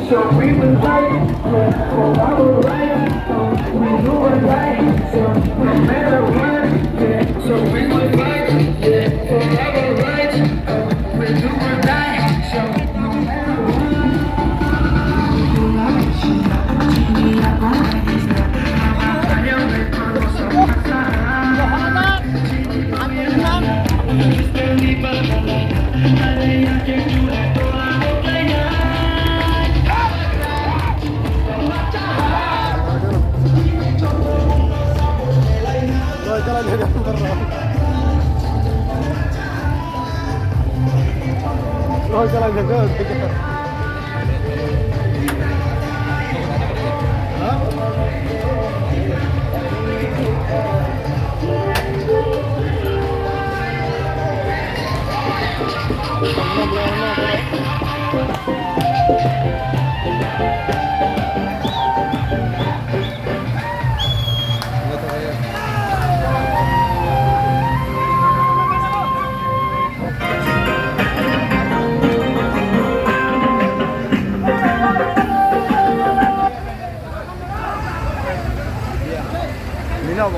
So we will fight for our right. We do it right. So no matter what, yeah. So we will fight, yeah, for our right. We do it right. So no matter what. Rồi jalan jaga. Nino,